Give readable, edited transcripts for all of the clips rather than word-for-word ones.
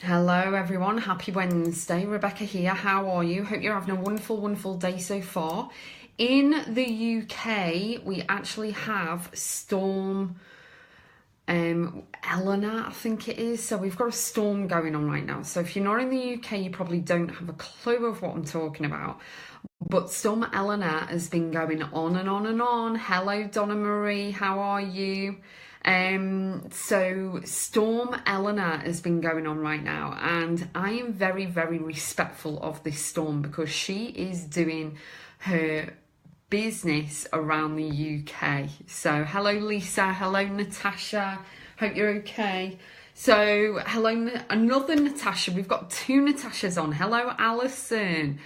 Hello everyone, happy Wednesday. Rebecca here, how are you? Hope you're having a wonderful day so far. In the UK, we actually have Storm Eleanor, I think it is. So we've got a storm going on right now. So if you're not in the UK, you probably don't have a clue of what I'm talking about. But Storm Eleanor has been going on and on and on. Hello Donna Marie, how are you? So Storm Eleanor has been going on right now, and I am very respectful of this storm because she is doing her business around the UK. So hello Lisa, hello Natasha, hope you're okay. So hello another Natasha, we've got two Natashas on. Hello Alison.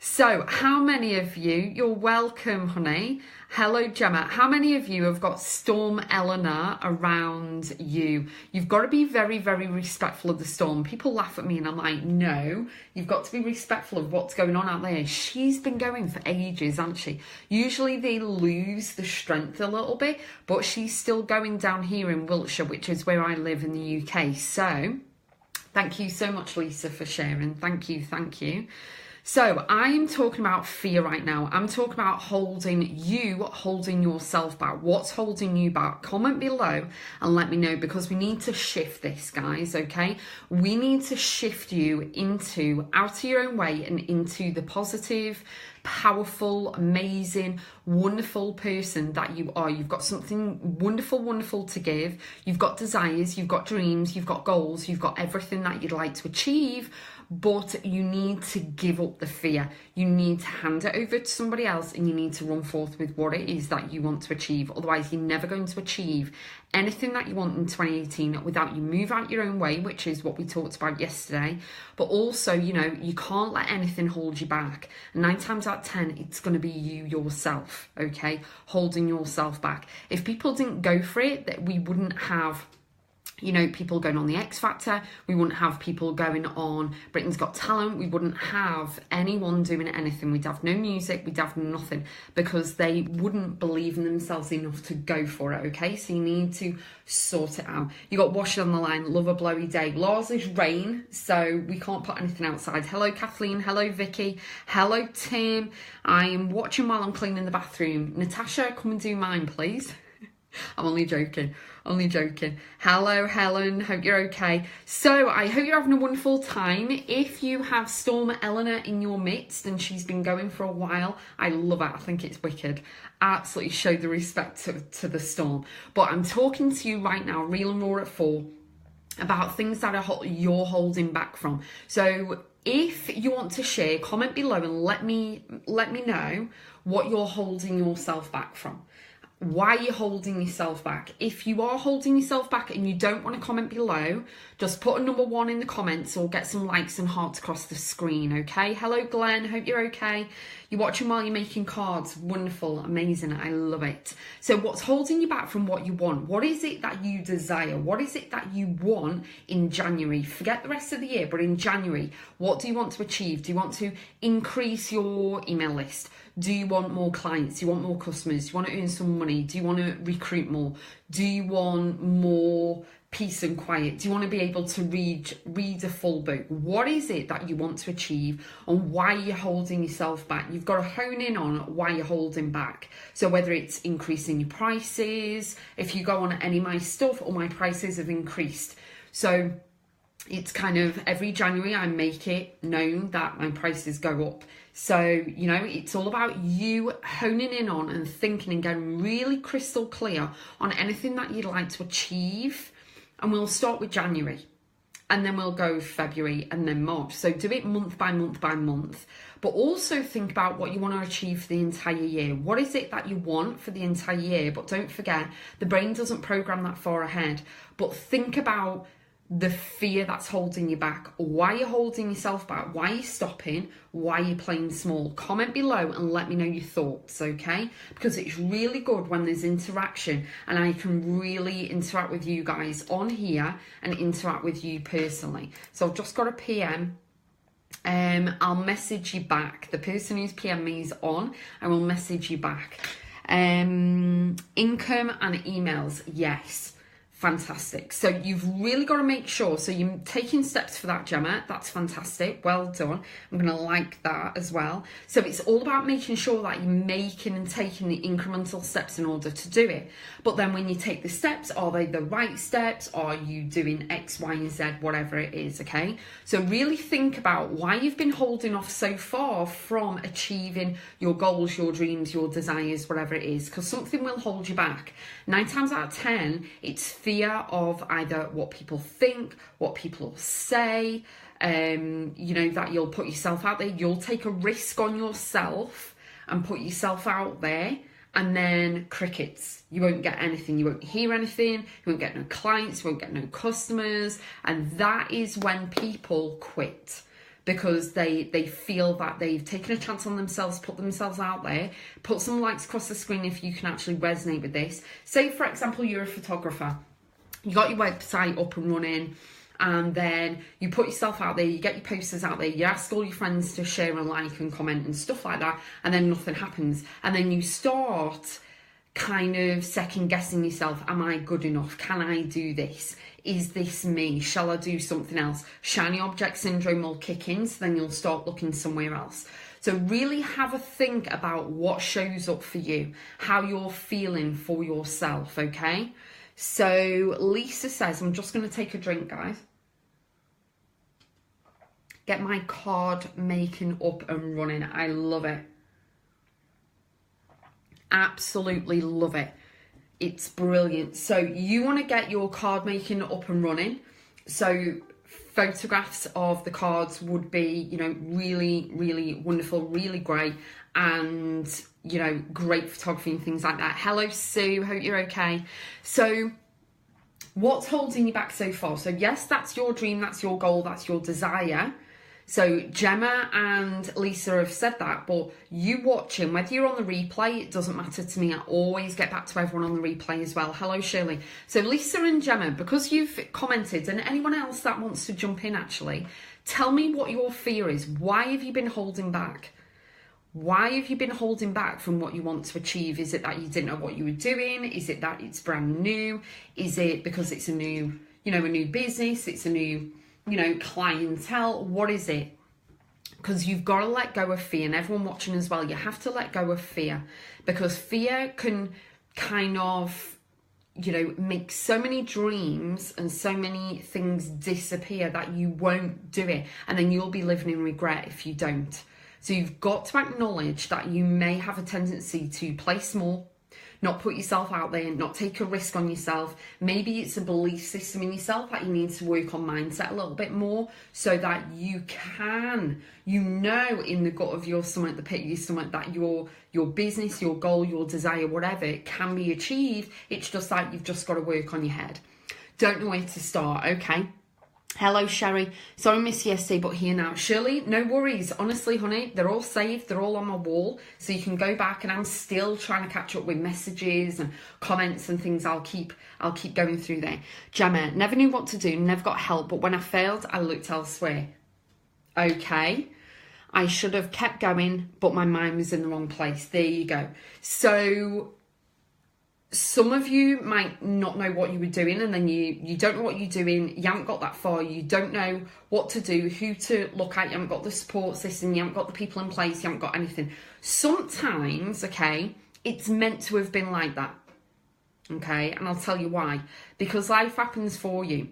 So how many of you, you're welcome honey. Hello Gemma, how many of you have got Storm Eleanor around you? You've got to be very respectful of the storm. People laugh at me and I'm like, no, you've got to be respectful of what's going on out there. She's been going for ages, hasn't she? Usually they lose the strength a little bit, but she's still going down here in Wiltshire, which is where I live in the UK. So thank you so much Lisa for sharing. Thank you. So I'm talking about fear right now. I'm talking about holding yourself back. What's holding you back? Comment below and let me know, because we need to shift this, guys, okay? We need to shift you out of your own way and into the positive, powerful, amazing, wonderful person that you are. You've got something wonderful to give. You've got desires, you've got dreams, you've got goals, you've got everything that you'd like to achieve. But you need to give up the fear. You need to hand it over to somebody else and you need to run forth with what it is that you want to achieve. Otherwise, you're never going to achieve anything that you want in 2018 without you move out your own way, which is what we talked about yesterday. But also, you can't let anything hold you back. 9 times out of 10, it's going to be you yourself, okay? Holding yourself back. If people didn't go for it, that we wouldn't have people going on the X Factor. We wouldn't have people going on Britain's Got Talent. We wouldn't have anyone doing anything. We'd have no music. We'd have nothing, because they wouldn't believe in themselves enough to go for it, okay? So you need to sort it out. You got Wash It on the line. Love a blowy day. Lars is rain, so we can't put anything outside. Hello, Kathleen. Hello, Vicky. Hello, Tim. I am watching while I'm cleaning the bathroom. Natasha, come and do mine, please. I'm only joking. Hello, Helen. Hope you're okay. So I hope you're having a wonderful time. If you have Storm Eleanor in your midst and she's been going for a while, I love it. I think it's wicked. Absolutely show the respect to the storm. But I'm talking to you right now, real and raw at 4, about things that you're holding back from. So if you want to share, comment below and let me know what you're holding yourself back from. Why are you holding yourself back? If you are holding yourself back and you don't want to comment below, just put a number 1 in the comments or get some likes and hearts across the screen, okay? Hello, Glenn. Hope you're okay. You're watching while you're making cards. Wonderful. Amazing. I love it. So what's holding you back from what you want? What is it that you desire? What is it that you want in January? Forget the rest of the year, but in January, what do you want to achieve? Do you want to increase your email list? Do you want more clients? Do you want more customers? Do you want to earn some money? Do you want to recruit more? Do you want more peace and quiet? Do you want to be able to read a full book? What is it that you want to achieve and why you're holding yourself back? You've got to hone in on why you're holding back. So whether it's increasing your prices, if you go on any of my stuff, all my prices have increased. So it's kind of every January I make it known that my prices go up. So, it's all about you honing in on and thinking and getting really crystal clear on anything that you'd like to achieve. And we'll start with January and then we'll go February and then March. So do it month by month, but also think about what you want to achieve for the entire year. What is it that you want for the entire year? But don't forget, the brain doesn't program that far ahead, but think about the fear that's holding you back. Why you're holding yourself back? Why are you stopping? Why are you playing small? Comment below and let me know your thoughts, okay? Because it's really good when there's interaction and I can really interact with you guys on here and interact with you personally. So I've just got a PM. I'll message you back. The person who's PM me is on. I will message you back. Income and emails, yes. fantastic. So you've really got to make sure, so you're taking steps for that, Gemma, that's fantastic, well done. I'm going to like that as well. So it's all about making sure that you're making and taking the incremental steps in order to do it. But then when you take the steps, are they the right steps? Are you doing X, Y, and Z, whatever it is, okay? So really think about why you've been holding off so far from achieving your goals, your dreams, your desires, whatever it is, because something will hold you back. 9 times out of 10, it's fear of either what people think, what people will say, you know, that you'll put yourself out there. You'll take a risk on yourself and put yourself out there, and then crickets. You won't get anything. You won't hear anything. You won't get no clients. You won't get no customers. And that is when people quit, because they feel that they've taken a chance on themselves, put themselves out there. Put some likes across the screen if you can actually resonate with this. Say, for example, you're a photographer. You got your website up and running, and then you put yourself out there, you get your posters out there, you ask all your friends to share and like and comment and stuff like that, and then nothing happens. And then you start kind of second guessing yourself. Am I good enough? Can I do this? Is this me? Shall I do something else? Shiny object syndrome will kick in, so then you'll start looking somewhere else. So really have a think about what shows up for you, how you're feeling for yourself, okay? So Lisa says, I'm just going to take a drink, guys. Get my card making up and running. I love it. Absolutely love it. It's brilliant. So you want to get your card making up and running. So photographs of the cards would be, you know, really, really wonderful, really great. And, you know, great photography and things like that. Hello, Sue. Hope you're okay. So what's holding you back so far? So yes, that's your dream. That's your goal. That's your desire. So Gemma and Lisa have said that, but you watching, whether you're on the replay, it doesn't matter to me. I always get back to everyone on the replay as well. Hello, Shirley. So Lisa and Gemma, because you've commented, and anyone else that wants to jump in actually, tell me what your fear is. Why have you been holding back? Why have you been holding back from what you want to achieve? Is it that you didn't know what you were doing? Is it that it's brand new? Is it because it's a new, you know, a new business? It's a new, you know, clientele? What is it? Because you've got to let go of fear. And everyone watching as well, you have to let go of fear, because fear can kind of, you know, make so many dreams and so many things disappear that you won't do it. And then you'll be living in regret if you don't. So you've got to acknowledge that you may have a tendency to play small, not put yourself out there, not take a risk on yourself. Maybe it's a belief system in yourself that you need to work on mindset a little bit more, so that you can, you know, in the gut of your stomach, the pit of your stomach, that your business, your goal, your desire, whatever, it can be achieved. It's just like you've just got to work on your head. Don't know where to start, okay? Hello, Sherry. Sorry I missed yesterday, but here now. Shirley, no worries. Honestly, honey, they're all saved. They're all on my wall. So you can go back, and I'm still trying to catch up with messages and comments and things. I'll keep going through there. Gemma, never knew what to do, never got help, but when I failed, I looked elsewhere. Okay. I should have kept going, but my mind was in the wrong place. There you go. So some of you might not know what you were doing, and then you don't know what you're doing, you haven't got that far, you don't know what to do, who to look at, you haven't got the support system, you haven't got the people in place, you haven't got anything. Sometimes, okay, it's meant to have been like that, okay, and I'll tell you why. Because life happens for you.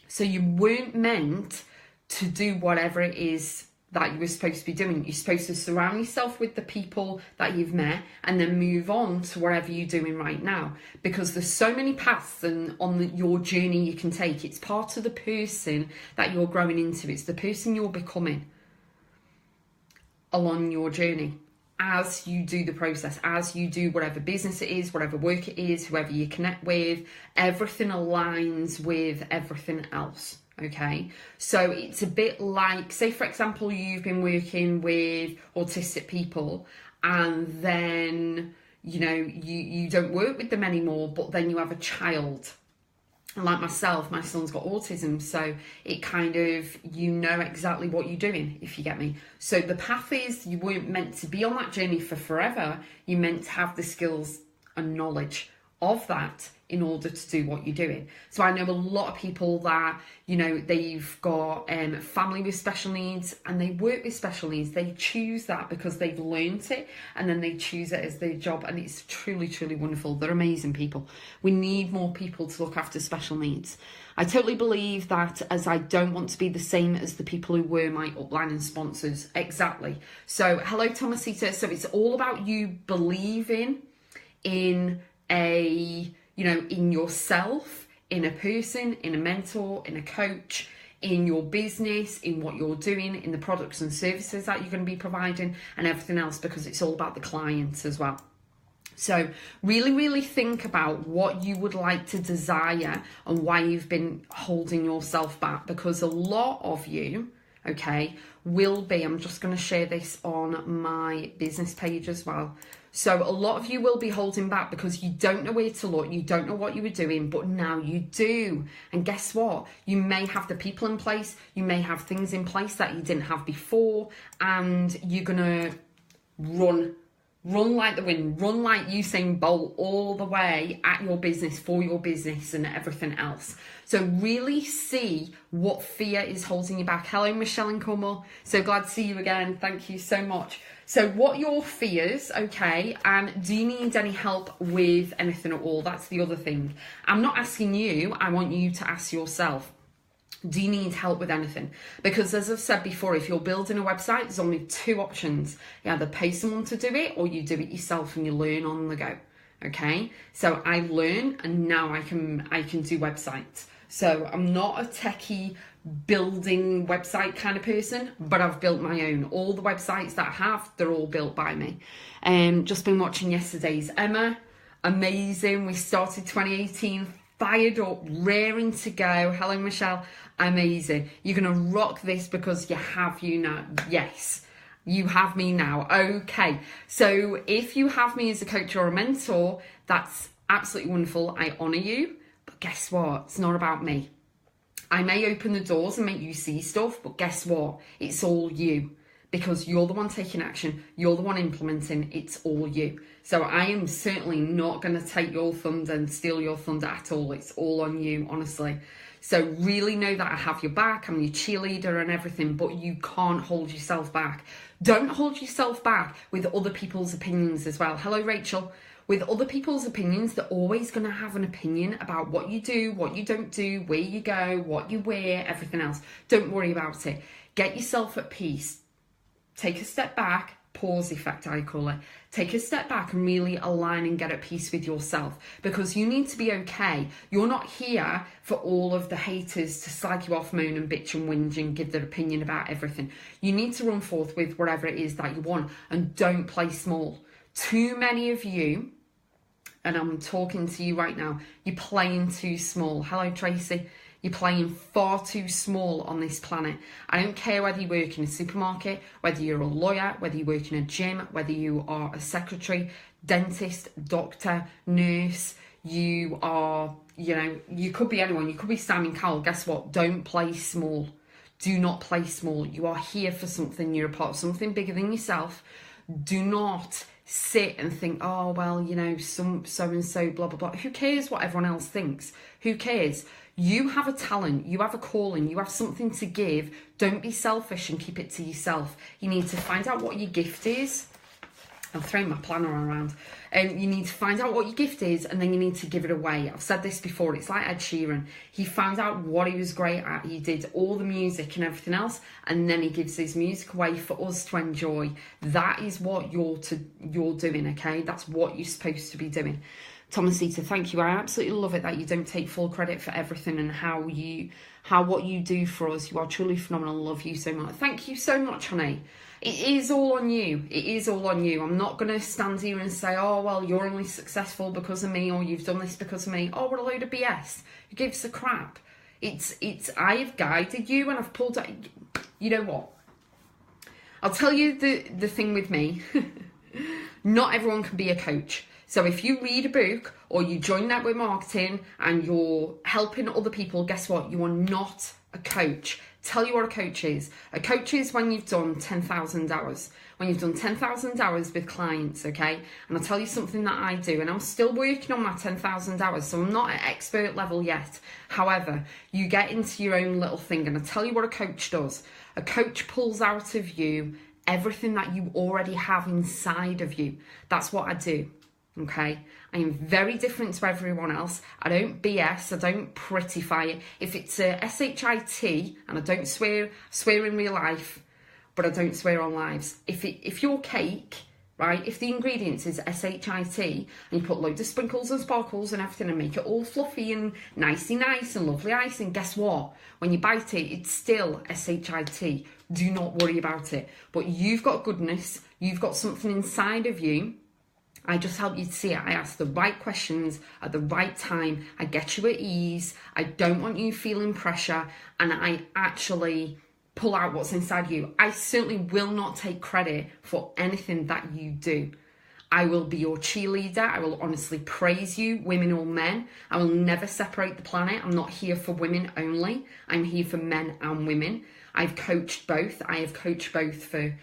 So you weren't meant to do whatever it is that you were supposed to be doing. You're supposed to surround yourself with the people that you've met, and then move on to whatever you're doing right now. Because there's so many paths on your journey you can take. It's part of the person that you're growing into. It's the person you're becoming along your journey. As you do the process, as you do whatever business it is, whatever work it is, whoever you connect with, everything aligns with everything else. Okay, so it's a bit like, say for example, you've been working with autistic people, and then, you know, you don't work with them anymore, but then you have a child. And like myself, my son's got autism, so it kind of, you know exactly what you're doing, if you get me. So the path is, you weren't meant to be on that journey for forever. You're meant to have the skills and knowledge of that in order to do what you're doing. So I know a lot of people that, you know, they've got family with special needs and they work with special needs. They choose that because they've learned it, and then they choose it as their job, and it's truly, truly wonderful. They're amazing people. We need more people to look after special needs. I totally believe that, as I don't want to be the same as the people who were my upline and sponsors. Exactly. So hello, Thomasita. So it's all about you believing in in yourself, in a person, in a mentor, in a coach, in your business, in what you're doing, in the products and services that you're going to be providing, and everything else, because it's all about the clients as well. So really, really think about what you would like to desire and why you've been holding yourself back, because a lot of you, okay, will be, I'm just going to share this on my business page as well. So a lot of you will be holding back because you don't know where to look, you don't know what you were doing, but now you do. And guess what? You may have the people in place, you may have things in place that you didn't have before, and you're going to run like the wind, run like Usain Bolt all the way at your business, for your business and everything else. So really see what fear is holding you back. Hello, Michelle and Cornwall. So glad to see you again. Thank you so much. So what your fears, okay, and do you need any help with anything at all? That's the other thing. I'm not asking you, I want you to ask yourself. Do you need help with anything? Because as I've said before, if you're building a website, there's only two options. You either pay someone to do it, or you do it yourself and you learn on the go. Okay, so I learn, and now I can do websites. So I'm not a techie building website kind of person, but I've built my own. All the websites that I have, they're all built by me. Just been watching yesterday's Emma. Amazing. We started 2018 fired up, raring to go. Hello, Michelle. Amazing. You're going to rock this because you have you now. Yes, you have me now. Okay. So if you have me as a coach or a mentor, that's absolutely wonderful. I honor you. But guess what? It's not about me. I may open the doors and make you see stuff, but guess what? It's all you. Because you're the one taking action, you're the one implementing, it's all you. So I am certainly not going to take your thunder and steal your thunder at all. It's all on you, honestly. So really know that I have your back, I'm your cheerleader and everything, but you can't hold yourself back. Don't hold yourself back with other people's opinions as well. Hello, Rachel. With other people's opinions, they're always going to have an opinion about what you do, what you don't do, where you go, what you wear, everything else. Don't worry about it. Get yourself at peace. Take a step back, pause effect, I call it. Take a step back and really align and get at peace with yourself, because you need to be okay. You're not here for all of the haters to slag you off, moan and bitch and whinge and give their opinion about everything. You need to run forth with whatever it is that you want, and don't play small. Too many of you, and I'm talking to you right now, you're playing too small. Hello, Tracy. You're playing far too small on this planet. I don't care whether you work in a supermarket, whether you're a lawyer, whether you work in a gym, whether you are a secretary, dentist, doctor, nurse, you are, you could be anyone. You could be Simon Cowell. Guess what? Don't play small. Do not play small. You are here for something. You're a part of something bigger than yourself. Do not sit and think, oh, well, so-and-so, blah, blah, blah. Who cares what everyone else thinks? Who cares? You have a talent, you have a calling, you have something to give. Don't be selfish and keep it to yourself. You need to find out what your gift is. I'm throwing my planner around. You need to find out what your gift is, and then you need to give it away. I've said this before, it's like Ed Sheeran. He found out what he was great at. He did all the music and everything else, and then he gives his music away for us to enjoy. That is what you're doing, okay? That's what you're supposed to be doing. Thomasita, thank you. I absolutely love it that you don't take full credit for everything and how what you do for us. You are truly phenomenal. Love you so much. Thank you so much, honey. It is all on you. It is all on you. I'm not going to stand here and say, oh, well, you're only successful because of me, or you've done this because of me. Oh, what a load of BS. Who gives a crap? I've guided you and I've pulled out. You know what? I'll tell you the thing with me. Not everyone can be a coach. So if you read a book or you join network marketing and you're helping other people, guess what? You are not a coach. Tell you what a coach is. A coach is when you've done 10,000 hours. When you've done 10,000 hours with clients, okay? And I'll tell you something that I do, and I'm still working on my 10,000 hours, so I'm not at expert level yet. However, you get into your own little thing, and I'll tell you what a coach does. A coach pulls out of you everything that you already have inside of you. That's what I do, okay? I am very different to everyone else. I don't BS, I don't prettify it. If it's a SHIT, and I don't swear in real life, but I don't swear on lives. If your cake, right, if the ingredients is SHIT, and you put loads of sprinkles and sparkles and everything and make it all fluffy and nicey nice and lovely icing, guess what? When you bite it, it's still SHIT. Do not worry about it. But you've got goodness, you've got something inside of you. I just help you to see it. I ask the right questions at the right time. I get you at ease. I don't want you feeling pressure. And I actually pull out what's inside you. I certainly will not take credit for anything that you do. I will be your cheerleader. I will honestly praise you, women or men. I will never separate the planet. I'm not here for women only. I'm here for men and women. I've coached both. I have coached both for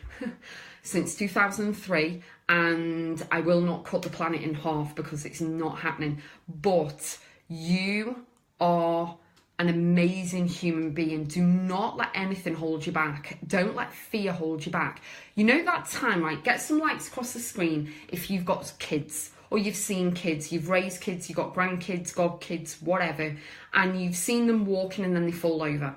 since 2003, and I will not cut the planet in half because it's not happening. But you are an amazing human being. Do not let anything hold you back. Don't let fear hold you back. You know that time, right? Get some likes across the screen if you've got kids, or you've seen kids, you've raised kids, you've got grandkids, godkids, whatever, and you've seen them walking and then they fall over.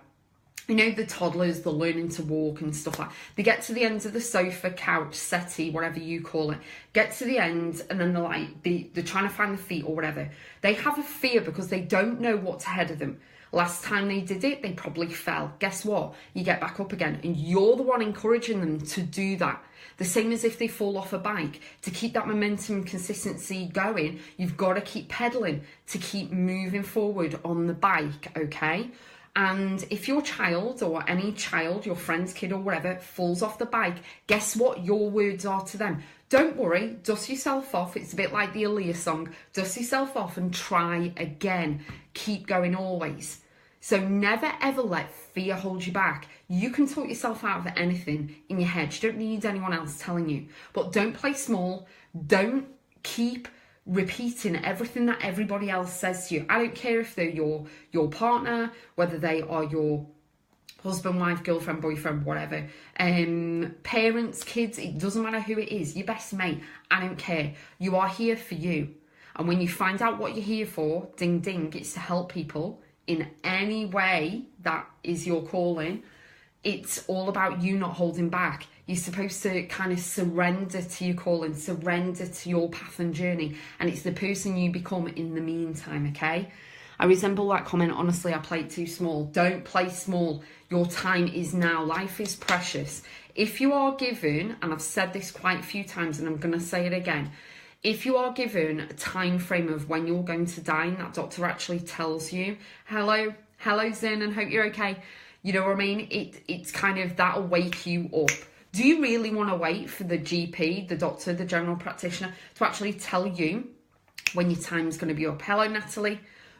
You know, the toddlers, they're learning to walk and stuff like that. They get to the end of the sofa, couch, settee, whatever you call it. Get to the end and then they're trying to find the feet or whatever. They have a fear because they don't know what's ahead of them. Last time they did it, they probably fell. Guess what? You get back up again, and you're the one encouraging them to do that. The same as if they fall off a bike. To keep that momentum and consistency going, you've got to keep pedaling to keep moving forward on the bike, okay? And if your child or any child, your friend's kid or whatever, falls off the bike, guess what your words are to them? Don't worry, dust yourself off. It's a bit like the Aaliyah song. Dust yourself off and try again. Keep going always. So never ever let fear hold you back. You can talk yourself out of anything in your head. You don't need anyone else telling you. But don't play small. Don't keep repeating everything that everybody else says to you. I don't care if they're your partner, whether they are your husband, wife, girlfriend, boyfriend, whatever, parents, kids, it doesn't matter who it is, your best mate, I don't care. You are here for you. And when you find out what you're here for, ding ding, it's to help people in any way that is your calling. It's all about you not holding back. You're supposed to kind of surrender to your calling, surrender to your path and journey, and it's the person you become in the meantime, okay? I resemble that comment. Honestly, I play it too small. Don't play small. Your time is now. Life is precious. If you are given, and I've said this quite a few times and I'm going to say it again, if you are given a time frame of when you're going to die and that doctor actually tells you, hello Zen, and hope you're okay, you know what I mean? It's kind of, that'll wake you up. Do you really want to wait for the GP, the doctor, the general practitioner, to actually tell you when your time's going to be up? Hello, Natalie.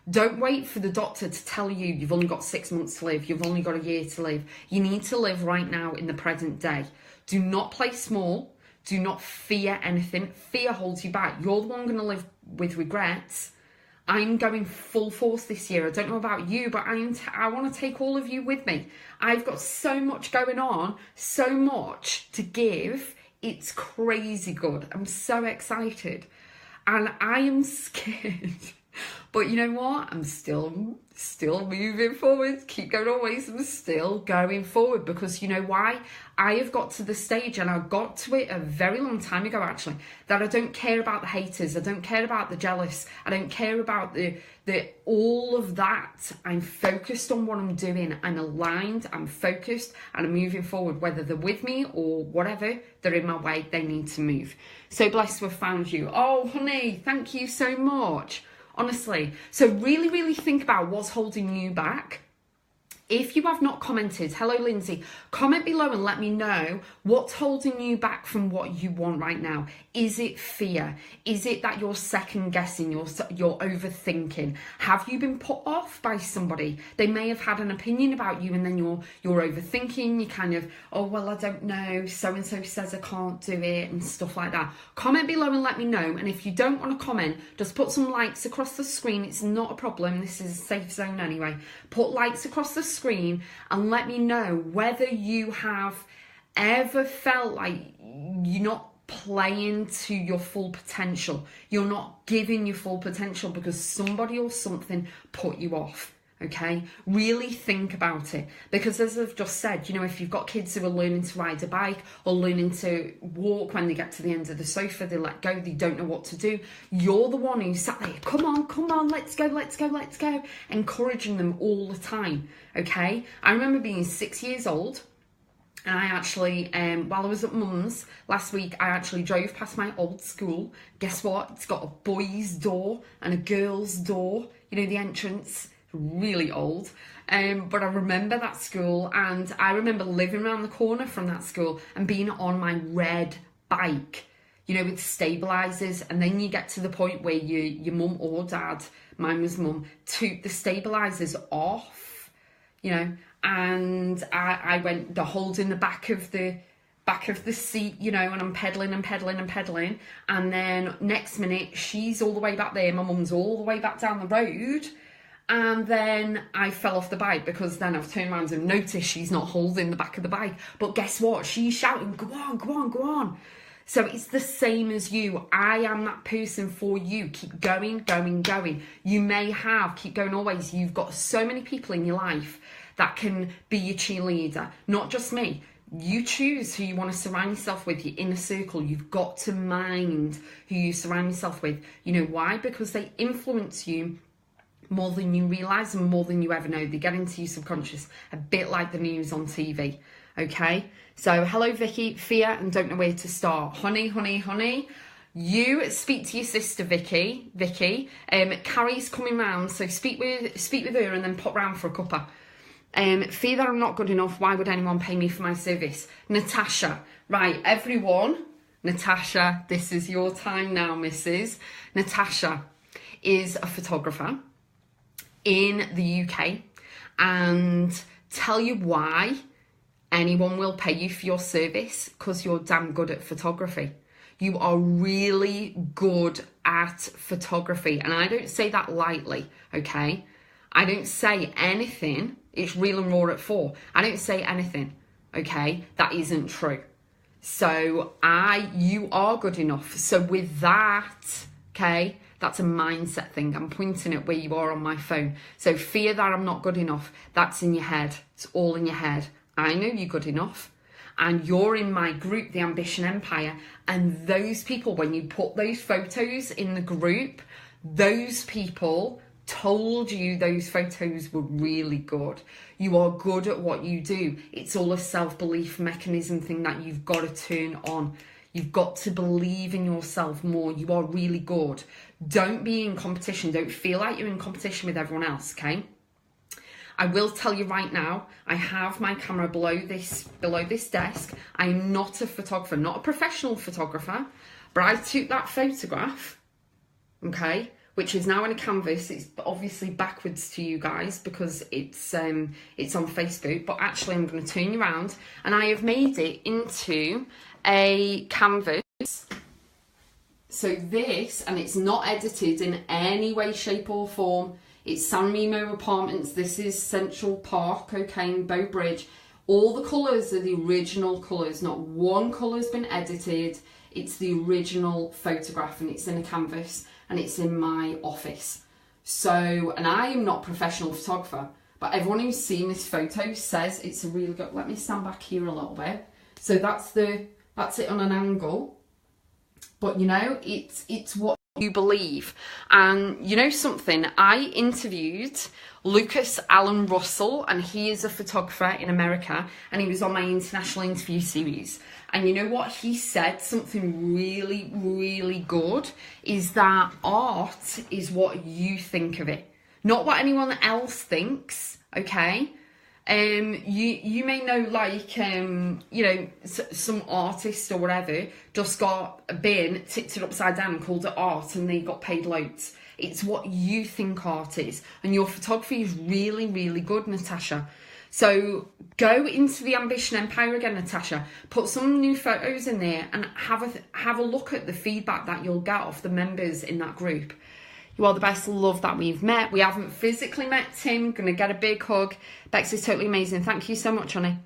Don't wait for the doctor to tell you you've only got 6 months to live, you've only got a year to live. You need to live right now in the present day. Do not play small. Do not fear anything. Fear holds you back. You're the one going to live with regrets. I'm going full force this year. I don't know about you, but I want to take all of you with me. I've got so much going on, so much to give. It's crazy good. I'm so excited. And I am scared. But you know what? I'm still moving forward. Keep going always. I'm still going forward because you know why? I have got to the stage, and I got to it a very long time ago actually, that I don't care about the haters. I don't care about the jealous. I don't care about the all of that. I'm focused on what I'm doing. I'm aligned. I'm focused, and I'm moving forward. Whether they're with me or whatever, they're in my way. They need to move. So blessed to have found you. Oh, honey, thank you so much. Honestly. So really, really think about what's holding you back. If you have not commented, hello Lindsay, comment below and let me know what's holding you back from what you want right now. Is it fear? Is it that you're second guessing, you're overthinking? Have you been put off by somebody? They may have had an opinion about you and then you're overthinking, you kind of, oh, well, I don't know, so-and-so says I can't do it and stuff like that. Comment below and let me know. And if you don't want to comment, just put some likes across the screen. It's not a problem. This is a safe zone anyway. Put likes across the screen and let me know whether you have ever felt like you're not playing to your full potential. You're not giving your full potential because somebody or something put you off. Okay, really think about it, because as I've just said, you know, if you've got kids who are learning to ride a bike or learning to walk, when they get to the end of the sofa, they let go, they don't know what to do. You're the one who sat there, come on, let's go, encouraging them all the time. Okay, I remember being 6 years old. And I actually, while I was at mum's last week, I actually drove past my old school. Guess what? It's got a boys' door and a girls' door, you know, the entrance. Really old, but I remember that school, and I remember living around the corner from that school and being on my red bike, you know, with stabilizers. And then you get to the point where your mum or dad, mine was mum, took the stabilizers off, you know, and I went the holding the back of the seat, you know, and I'm pedaling, and then next minute she's all the way back there, my mum's all the way back down the road. And then I fell off the bike, because then I've turned around and noticed she's not holding the back of the bike. But guess what? She's shouting, go on. So it's the same as you. I am that person for you. Keep going. You may keep going always. You've got so many people in your life that can be your cheerleader. Not just me. You choose who you want to surround yourself with, your inner circle. You've got to mind who you surround yourself with. You know why? Because they influence you more than you realise and more than you ever know. They get into your subconscious, a bit like the news on TV, okay? So, hello Vicky, fear and don't know where to start. Honey, you speak to your sister Vicky. Carrie's coming round, so speak with her and then pop round for a cuppa. Fear that I'm not good enough, why would anyone pay me for my service? Natasha, right, everyone, Natasha, this is your time now, missus. Natasha is a photographer in the UK, and tell you why anyone will pay you for your service: because you're damn good at photography. You are really good at photography, and I don't say that lightly, okay? I don't say anything, it's real and raw at 4. I don't say anything, okay, that isn't true. So you are good enough. So with that, okay, that's a mindset thing. I'm pointing at where you are on my phone. So fear that I'm not good enough, that's in your head. It's all in your head. I know you're good enough. And you're in my group, the Ambition Empire. And those people, when you put those photos in the group, those people told you those photos were really good. You are good at what you do. It's all a self-belief mechanism thing that you've got to turn on. You've got to believe in yourself more. You are really good. Don't be in competition. Don't feel like you're in competition with everyone else, okay? I will tell you right now, I have my camera below this desk. I'm not a photographer, not a professional photographer, but I took that photograph, okay, which is now in a canvas. It's obviously backwards to you guys because it's on Facebook, but actually I'm going to turn you around, and I have made it into a canvas. So this, and it's not edited in any way, shape or form. It's San Remo Apartments. This is Central Park, okay, in Bow Bridge. All the colours are the original colours. Not one colour's been edited. It's the original photograph, and it's in a canvas, and it's in my office. So, and I am not a professional photographer, but everyone who's seen this photo says it's a really good. Let me stand back here a little bit. So that's it on an angle. But you know, it's what you believe. And you know something, I interviewed Lucas Allen Russell, and he is a photographer in America, and he was on my international interview series. And you know what he said, something really, really good, is that art is what you think of it, not what anyone else thinks, okay? You may know, like, you know, some artists or whatever just got a bin, tipped it upside down and called it art, and they got paid loads. It's what you think art is, and your photography is really, really good, Natasha. So go into the Ambition Empire again, Natasha. Put some new photos in there and have a look at the feedback that you'll get off the members in that group. You are the best. Love that we've met. We haven't physically met, Tim. Gonna get a big hug. Bex is totally amazing. Thank you so much, honey.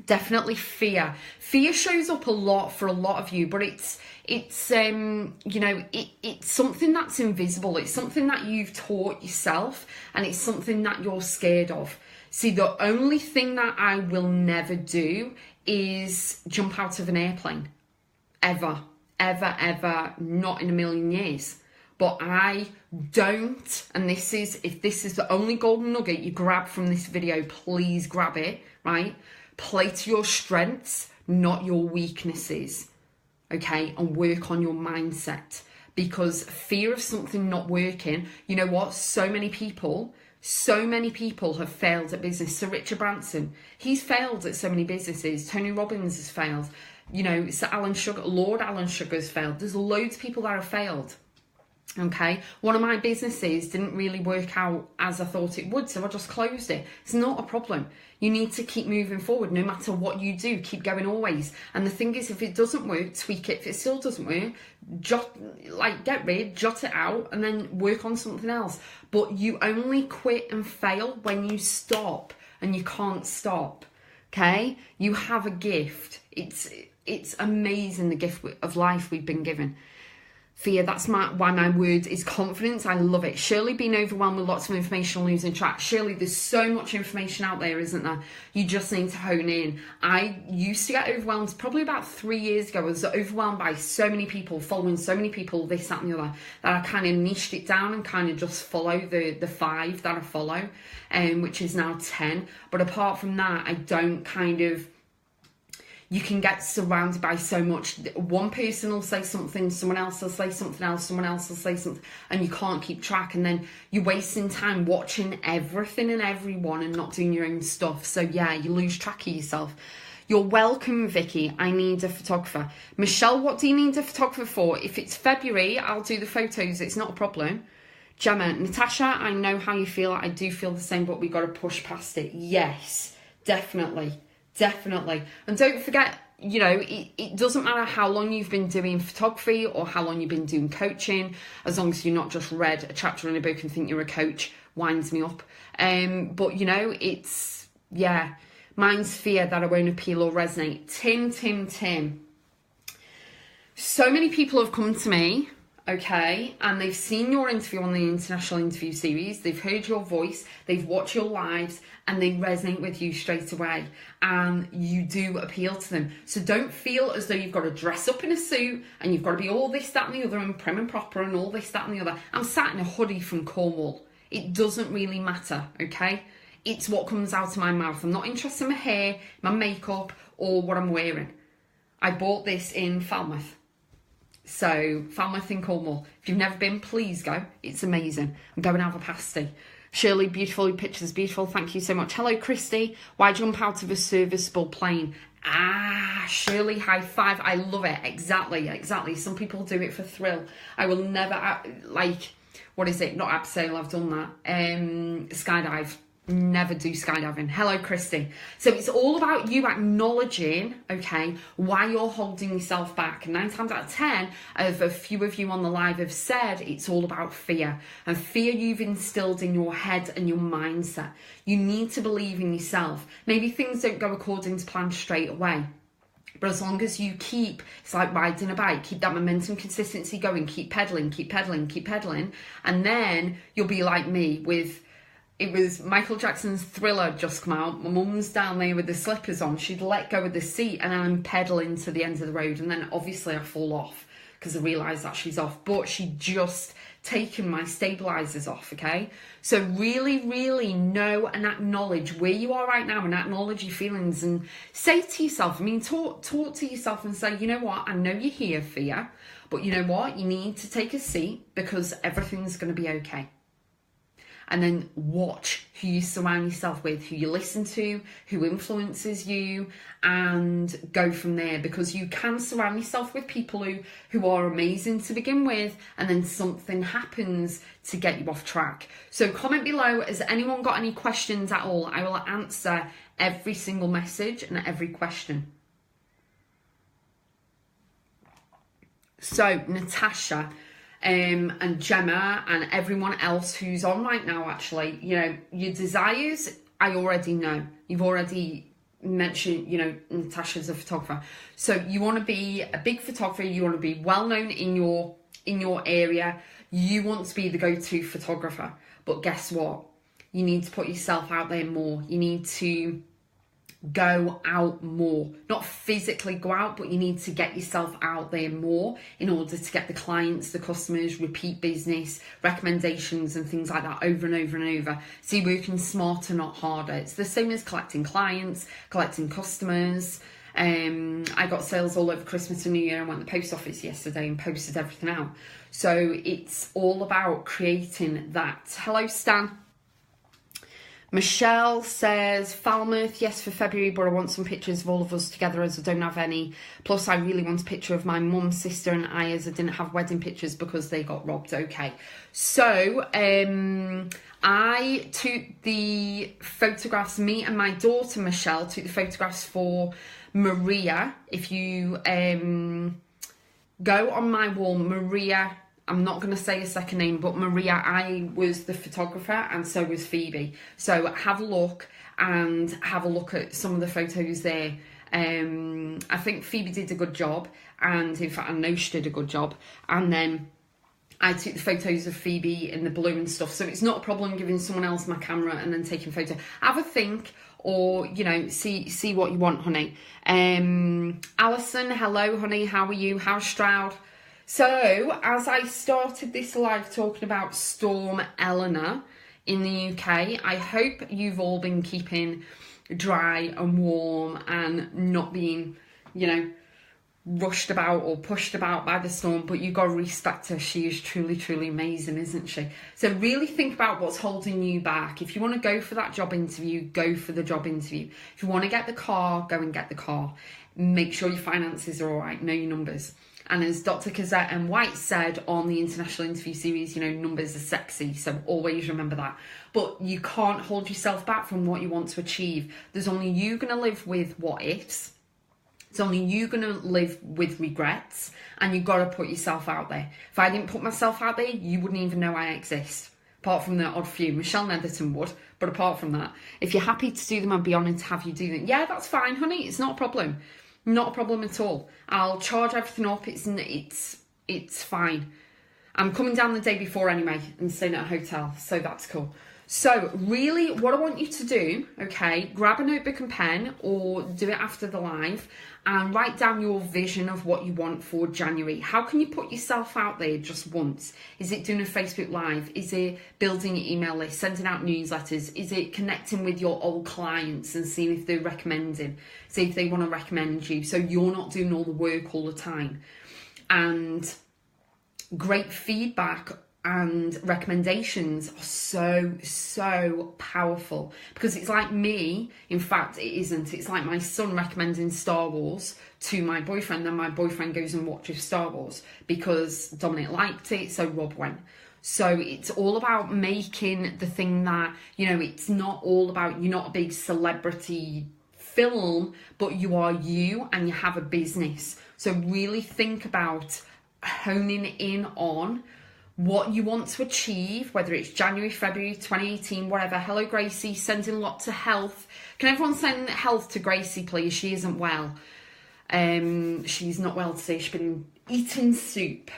Definitely fear. Fear shows up a lot for a lot of you, but it's you know, it's something that's invisible. It's something that you've taught yourself, and it's something that you're scared of. See, the only thing that I will never do is jump out of an airplane. Ever, ever, ever, not in a million years. But I don't, and if this is the only golden nugget you grab from this video, please grab it, right? Play to your strengths, not your weaknesses, okay? And work on your mindset, because fear of something not working, you know what? So many people have failed at business. Sir Richard Branson, he's failed at so many businesses. Tony Robbins has failed. You know, Lord Alan Sugar's failed. There's loads of people that have failed. Okay, one of my businesses didn't really work out as I thought it would, so I just closed it. It's not a problem. You need to keep moving forward no matter what you do. Keep going always. And the thing is, if it doesn't work, tweak it. If it still doesn't work, jot it out, and then work on something else. But you only quit and fail when you stop, and you can't stop. Okay, you have a gift. It's amazing, the gift of life we've been given. Fear, that's why my word is confidence. I love it. Shirley, being overwhelmed with lots of information, losing track. Shirley, there's so much information out there, isn't there? You just need to hone in. I used to get overwhelmed probably about 3 years ago. I was overwhelmed by so many people, following so many people, this, that and the other, that I kind of niched it down and kind of just follow the 5 that I follow, which is now 10. But apart from that, I don't kind of... You can get surrounded by so much. One person will say something, someone else will say something else, someone else will say something, and you can't keep track. And then you're wasting time watching everything and everyone and not doing your own stuff. So yeah, you lose track of yourself. You're welcome, Vicky. I need a photographer. Michelle, what do you need a photographer for? If it's February, I'll do the photos. It's not a problem. Gemma, Natasha, I know how you feel. I do feel the same, but we've got to push past it. Yes, definitely. Definitely. And don't forget, you know, it doesn't matter how long you've been doing photography or how long you've been doing coaching, as long as you're not just read a chapter in a book and think you're a coach. Winds me up. But, you know, it's, yeah, mine's fear that I won't appeal or resonate. Tim. So many people have come to me, okay, and they've seen your interview on the International Interview Series, they've heard your voice, they've watched your lives, and they resonate with you straight away, and you do appeal to them. So don't feel as though you've got to dress up in a suit and you've got to be all this, that and the other, and prim and proper and all this, that and the other. I'm sat in a hoodie from Cornwall. It doesn't really matter, okay? It's what comes out of my mouth. I'm not interested in my hair, my makeup, or what I'm wearing. I bought this in Falmouth. So, Falmouth in Cornwall. If you've never been, please go. It's amazing. And go and have a pasty. Shirley, beautiful. Your picture's beautiful. Thank you so much. Hello, Christy. Why jump out of a serviceable plane? Shirley, high five. I love it. Exactly. Some people do it for thrill. I will never, what is it? Not abseil, I've done that. Skydive. Never do skydiving. Hello, Christy. So it's all about you acknowledging, okay, why you're holding yourself back. 9 times out of 10, of a few of you on the live have said it's all about fear. And fear you've instilled in your head and your mindset. You need to believe in yourself. Maybe things don't go according to plan straight away. But as long as you keep, it's like riding a bike, keep that momentum consistency going, keep pedaling. And then you'll be like me with... It was Michael Jackson's Thriller just come out. My mum's down there with the slippers on. She'd let go of the seat and I'm pedaling to the end of the road. And then obviously I fall off because I realise that she's off. But she'd just taken my stabilisers off, okay? So really, really know and acknowledge where you are right now and acknowledge your feelings and say to yourself, talk to yourself and say, you know what? I know you're here, fear. But you know what? You need to take a seat because everything's going to be okay. and then watch who you surround yourself with, who you listen to, who influences you, and go from there, because you can surround yourself with people who are amazing to begin with, and then something happens to get you off track. So comment below, has anyone got any questions at all? I will answer every single message and every question. So Natasha and Gemma and everyone else who's on right now, actually, you know, your desires, I already know. You've already mentioned, you know, Natasha's a photographer. So you want to be a big photographer, you want to be well known in your area, you want to be the go-to photographer. But guess what? You need to put yourself out there more. You need to go out more, not physically go out, but you need to get yourself out there more in order to get the clients, the customers, repeat business, recommendations and things like that over and over and over. So you're working smarter, not harder. It's the same as collecting clients, collecting customers. I got sales all over Christmas and New Year. I went to the post office yesterday and posted everything out. So it's all about creating that. Hello, Stan. Michelle says, Falmouth, yes, for February, but I want some pictures of all of us together as I don't have any. Plus, I really want a picture of my mum, sister and I, as I didn't have wedding pictures because they got robbed. Okay. So, I took the photographs, me and my daughter, Michelle, took the photographs for Maria. If you go on my wall, Maria, I'm not going to say a second name, but Maria, I was the photographer and so was Phoebe. So have a look and have a look at some of the photos there. I think Phoebe did a good job, and in fact I know she did a good job. And then I took the photos of Phoebe in the blue and stuff. So it's not a problem giving someone else my camera and then taking a photo. Have a think, or, you know, see what you want, honey. Alison, hello, honey. How are you? How's Stroud? So, as I started this live talking about Storm Eleanor in the UK, I hope you've all been keeping dry and warm and not being, you know, rushed about or pushed about by the storm, but you've got to respect her. She is truly, truly amazing, isn't she? So really think about what's holding you back. If you want to go for that job interview, go for the job interview. If you want to get the car, go and get the car. Make sure your finances are all right, know your numbers. And as Dr. Cazette and White said on the International Interview Series, you know, numbers are sexy, so always remember that. But you can't hold yourself back from what you want to achieve. There's only you going to live with what ifs. It's only you going to live with regrets, and you've got to put yourself out there. If I didn't put myself out there, you wouldn't even know I exist. Apart from the odd few. Michelle Netherton would, but apart from that, if you're happy to do them, I'd be honoured to have you do them. Yeah, that's fine, honey. It's not a problem. Not a problem at all. I'll charge everything up. It's fine. I'm coming down the day before anyway and staying at a hotel, so that's cool. So really what I want you to do, okay, grab a notebook and pen, or do it after the live, and write down your vision of what you want for January. How can you put yourself out there just once? Is it doing a Facebook Live? Is it building your email list, sending out newsletters? Is it connecting with your old clients and seeing if they're recommending, see if they want to recommend you, so you're not doing all the work all the time? And great feedback and recommendations are so powerful, because it's like me. In fact, it isn't. It's like my son recommending Star Wars to my boyfriend, then my boyfriend goes and watches Star Wars because Dominic liked it, so Rob went. So it's all about making the thing that, you know, it's not all about, you're not a big celebrity film, but you are you and you have a business. So really think about honing in on what you want to achieve, whether it's January, February 2018, whatever. Hello, Gracie, sending lots of health. Can everyone send health to Gracie, please? She isn't well. She's not well today. She's been eating soup.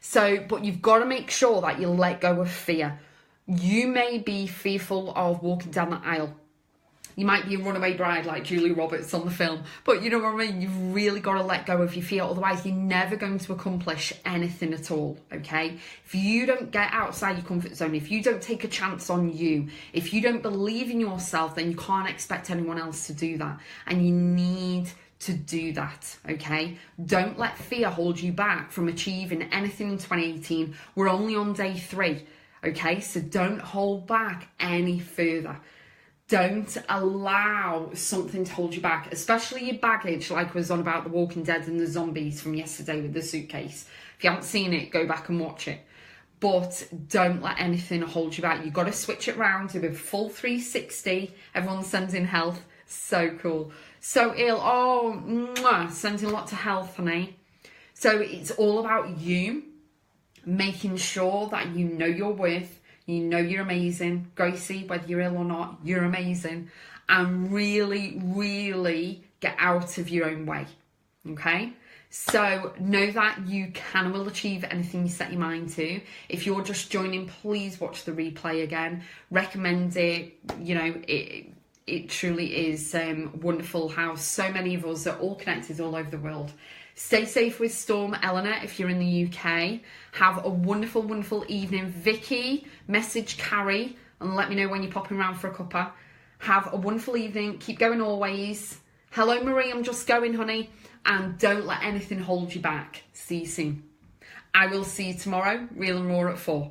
So, but you've got to make sure that you let go of fear. You may be fearful of walking down the aisle. You might be a runaway bride like Julie Roberts on the film, but you know what I mean? You've really got to let go of your fear, otherwise you're never going to accomplish anything at all, okay? If you don't get outside your comfort zone, if you don't take a chance on you, if you don't believe in yourself, then you can't expect anyone else to do that, and you need to do that, okay? Don't let fear hold you back from achieving anything in 2018. We're only on day 3. Okay, so don't hold back any further. Don't allow something to hold you back, especially your baggage, like I was on about The Walking Dead and the zombies from yesterday with the suitcase. If you haven't seen it, go back and watch it. But don't let anything hold you back. You've got to switch it around, do a full 360. Everyone's sending health. So cool. So ill. Oh, mwah, sending lots of health, honey. So it's all about you making sure that you know your worth. You know you're amazing. Gracie, whether you're ill or not, you're amazing. And really, really get out of your own way. Okay? So know that you can and will achieve anything you set your mind to. If you're just joining, please watch the replay again. Recommend it. You know, it truly is wonderful how so many of us are all connected all over the world. Stay safe with Storm, Eleanor, if you're in the UK. Have a wonderful, wonderful evening. Vicky, message Carrie and let me know when you're popping around for a cuppa. Have a wonderful evening. Keep going always. Hello, Marie. I'm just going, honey. And don't let anything hold you back. See you soon. I will see you tomorrow, real and raw at 4.